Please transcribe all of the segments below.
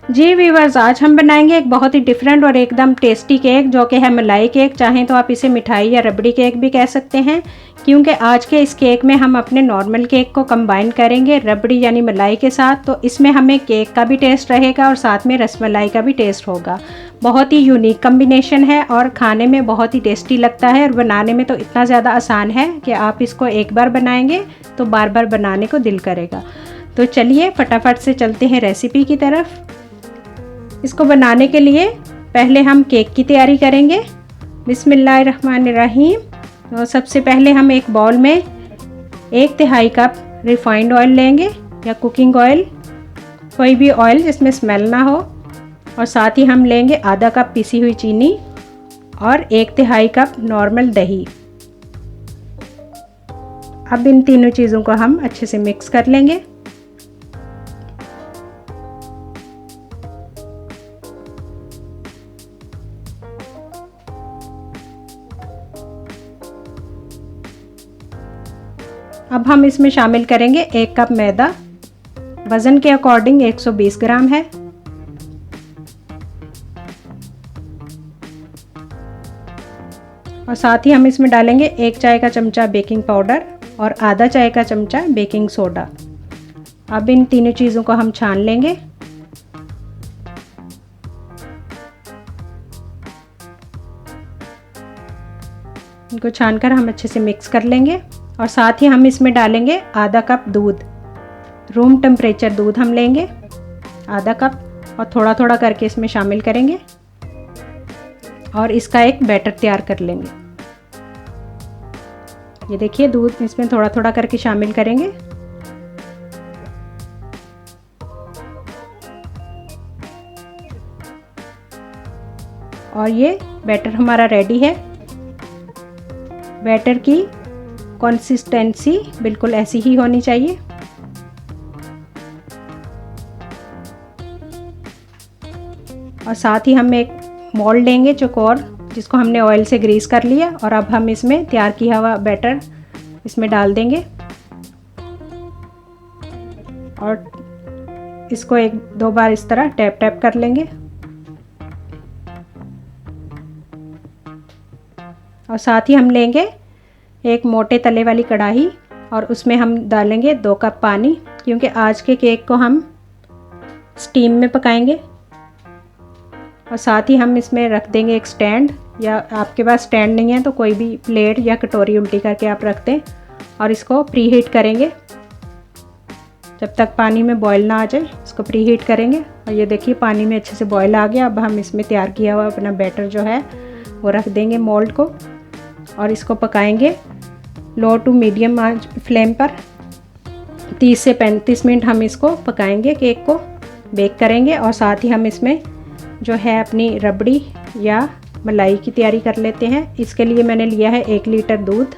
जी viewers, आज हम बनाएंगे एक बहुत ही डिफरेंट और एकदम टेस्टी केक जो कि है मलाई केक। चाहें तो आप इसे मिठाई या रबड़ी केक भी कह सकते हैं, क्योंकि आज के इस केक में हम अपने नॉर्मल केक को कंबाइन करेंगे रबड़ी यानी मलाई के साथ। तो इसमें हमें केक का भी टेस्ट रहेगा और साथ में रसमलाई का भी टेस्ट होगा। बहुत ही यूनिक कम्बिनेशन है और खाने में बहुत ही टेस्टी लगता है और बनाने में तो इतना ज़्यादा आसान है कि आप इसको एक बार बनाएंगे तो बार बार बनाने को दिल करेगा। तो चलिए फटाफट से चलते हैं रेसिपी की तरफ। इसको बनाने के लिए पहले हम केक की तैयारी करेंगे। बिस्मिल्लाहिर्रहमानिर्रहीम। तो सबसे पहले हम एक बाउल में 1/3 कप रिफाइंड ऑयल लेंगे या कुकिंग ऑयल, कोई भी ऑयल जिसमें स्मेल ना हो। और साथ ही हम लेंगे आधा कप पिसी हुई चीनी और 1/3 कप नॉर्मल दही। अब इन तीनों चीज़ों को हम अच्छे से मिक्स कर लेंगे। अब हम इसमें शामिल करेंगे 1 कप मैदा, वज़न के अकॉर्डिंग 120 ग्राम है। और साथ ही हम इसमें डालेंगे 1 चाय का चमचा बेकिंग पाउडर और आधा चाय का चमचा बेकिंग सोडा। अब इन तीनों चीज़ों को हम छान लेंगे। इनको छानकर हम अच्छे से मिक्स कर लेंगे। और साथ ही हम इसमें डालेंगे आधा कप दूध, रूम टेम्परेचर दूध हम लेंगे आधा कप और थोड़ा थोड़ा करके इसमें शामिल करेंगे और इसका एक बैटर तैयार कर लेंगे। ये देखिए दूध इसमें थोड़ा थोड़ा करके शामिल करेंगे। और ये बैटर हमारा रेडी है। बैटर की कंसिस्टेंसी बिल्कुल ऐसी ही होनी चाहिए। और साथ ही हम एक मोल्ड लेंगे चौकोर, जिसको हमने ऑयल से ग्रीस कर लिया। और अब हम इसमें तैयार किया हुआ बैटर इसमें डाल देंगे और इसको 1-2 बार इस तरह टैप टैप कर लेंगे। और साथ ही हम लेंगे एक मोटे तले वाली कढ़ाई और उसमें हम डालेंगे 2 कप पानी, क्योंकि आज के केक को हम स्टीम में पकाएंगे। और साथ ही हम इसमें रख देंगे एक स्टैंड, या आपके पास स्टैंड नहीं है तो कोई भी प्लेट या कटोरी उल्टी करके आप रख दें। और इसको प्री हीट करेंगे जब तक पानी में बॉयल ना आ जाए, इसको प्री हीट करेंगे। और ये देखिए पानी में अच्छे से बॉयल आ गया। अब हम इसमें तैयार किया हुआ अपना बैटर जो है वो रख देंगे मोल्ड को और इसको पकाएंगे लो टू मीडियम आंच फ्लेम पर। 30 से 35 मिनट हम इसको पकाएंगे, केक को बेक करेंगे। और साथ ही हम इसमें जो है अपनी रबड़ी या मलाई की तैयारी कर लेते हैं। इसके लिए मैंने लिया है 1 लीटर दूध,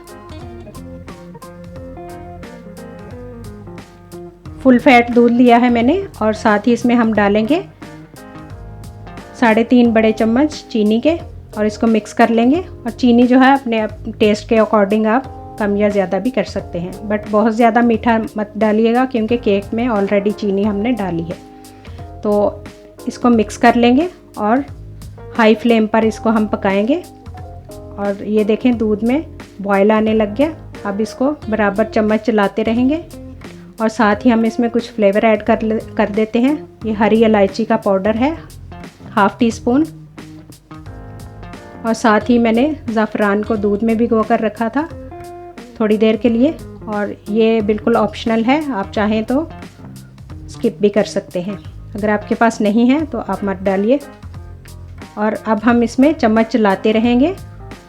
फुल फैट दूध लिया है मैंने। और साथ ही इसमें हम डालेंगे 3.5 बड़े चम्मच चीनी के और इसको मिक्स कर लेंगे। और चीनी जो है अपने टेस्ट के अकॉर्डिंग आप कम या ज़्यादा भी कर सकते हैं, बट बहुत ज़्यादा मीठा मत डालिएगा क्योंकि केक में ऑलरेडी चीनी हमने डाली है। तो इसको मिक्स कर लेंगे और हाई फ्लेम पर इसको हम पकाएंगे। और ये देखें दूध में बॉयल आने लग गया। अब इसको बराबर चम्मच चलाते रहेंगे। और साथ ही हम इसमें कुछ फ्लेवर ऐड कर देते हैं। ये हरी इलायची का पाउडर है 1/2 टीस्पून। और साथ ही मैंने ज़ाफ़रान को दूध में भिगो कर रखा था थोड़ी देर के लिए। और ये बिल्कुल ऑप्शनल है, आप चाहें तो स्किप भी कर सकते हैं। अगर आपके पास नहीं है तो आप मत डालिए। और अब हम इसमें चम्मच चलाते रहेंगे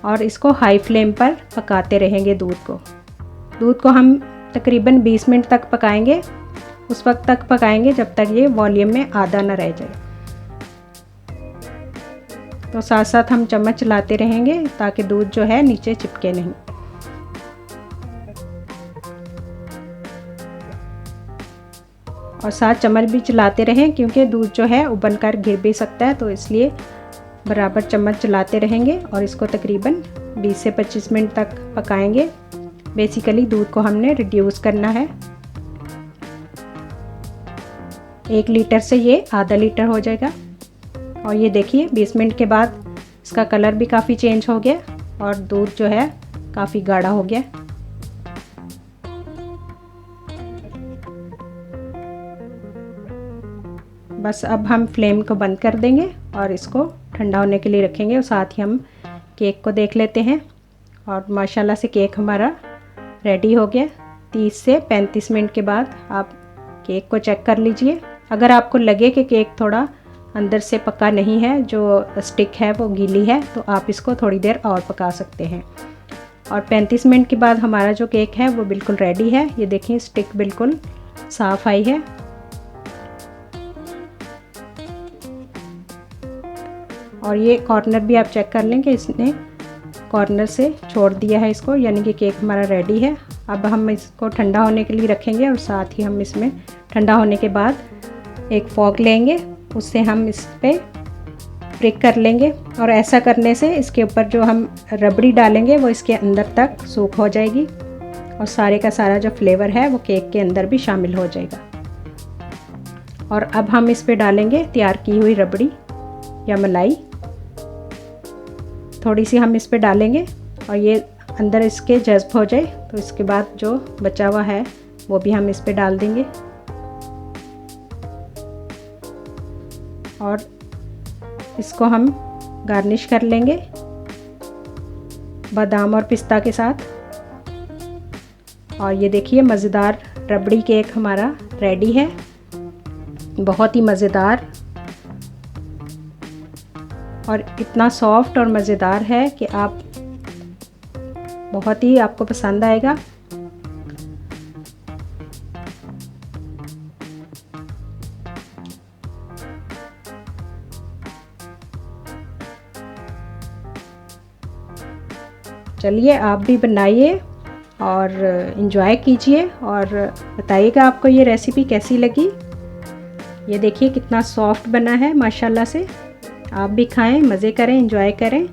और इसको हाई फ्लेम पर पकाते रहेंगे दूध को हम तकरीबन 20 मिनट तक पकाएंगे। उस वक्त तक पकाएंगे जब तक ये वॉल्यूम में आधा ना रह जाए। तो साथ साथ हम चम्मच चलाते रहेंगे ताकि दूध जो है नीचे चिपके नहीं। और साथ चम्मच भी चलाते रहें क्योंकि दूध जो है उबल कर गिर भी सकता है, तो इसलिए बराबर चम्मच चलाते रहेंगे। और इसको तकरीबन 20 से 25 मिनट तक पकाएंगे। बेसिकली दूध को हमने रिड्यूस करना है। 1 लीटर से ये आधा लीटर हो जाएगा। और ये देखिए 20 मिनट के बाद इसका कलर भी काफ़ी चेंज हो गया और दूध जो है काफ़ी गाढ़ा हो गया। बस अब हम फ्लेम को बंद कर देंगे और इसको ठंडा होने के लिए रखेंगे और साथ ही हम केक को देख लेते हैं। और माशाल्लाह से केक हमारा रेडी हो गया। 30 से 35 मिनट के बाद आप केक को चेक कर लीजिए। अगर आपको लगे कि केक थोड़ा अंदर से पका नहीं है, जो स्टिक है वो गीली है, तो आप इसको थोड़ी देर और पका सकते हैं। और 35 मिनट के बाद हमारा जो केक है वो बिल्कुल रेडी है। ये देखिए स्टिक बिल्कुल साफ़ आई है। और ये कॉर्नर भी आप चेक कर लें कि इसने कॉर्नर से छोड़ दिया है इसको, यानी कि केक हमारा रेडी है। अब हम इसको ठंडा होने के लिए रखेंगे और साथ ही हम इसमें ठंडा होने के बाद एक फॉक लेंगे, उससे हम इस पर प्रिक कर लेंगे। और ऐसा करने से इसके ऊपर जो हम रबड़ी डालेंगे वो इसके अंदर तक सूख हो जाएगी और सारे का सारा जो फ्लेवर है वो केक के अंदर भी शामिल हो जाएगा। और अब हम इस पर डालेंगे तैयार की हुई रबड़ी या मलाई। थोड़ी सी हम इस पे डालेंगे और ये अंदर इसके जज्ब हो जाए तो इसके बाद जो बचा हुआ है वो भी हम इस पे डाल देंगे। और इसको हम गार्निश कर लेंगे बादाम और पिस्ता के साथ। और ये देखिए मज़ेदार रबड़ी केक हमारा रेडी है, बहुत ही मज़ेदार और इतना सॉफ्ट और मज़ेदार है कि आप बहुत ही आपको पसंद आएगा। चलिए आप भी बनाइए और इन्जॉय कीजिए और बताइएगा आपको ये रेसिपी कैसी लगी। ये देखिए कितना सॉफ्ट बना है माशाल्लाह से। आप भी खाएं, मज़े करें, एंजॉय करें।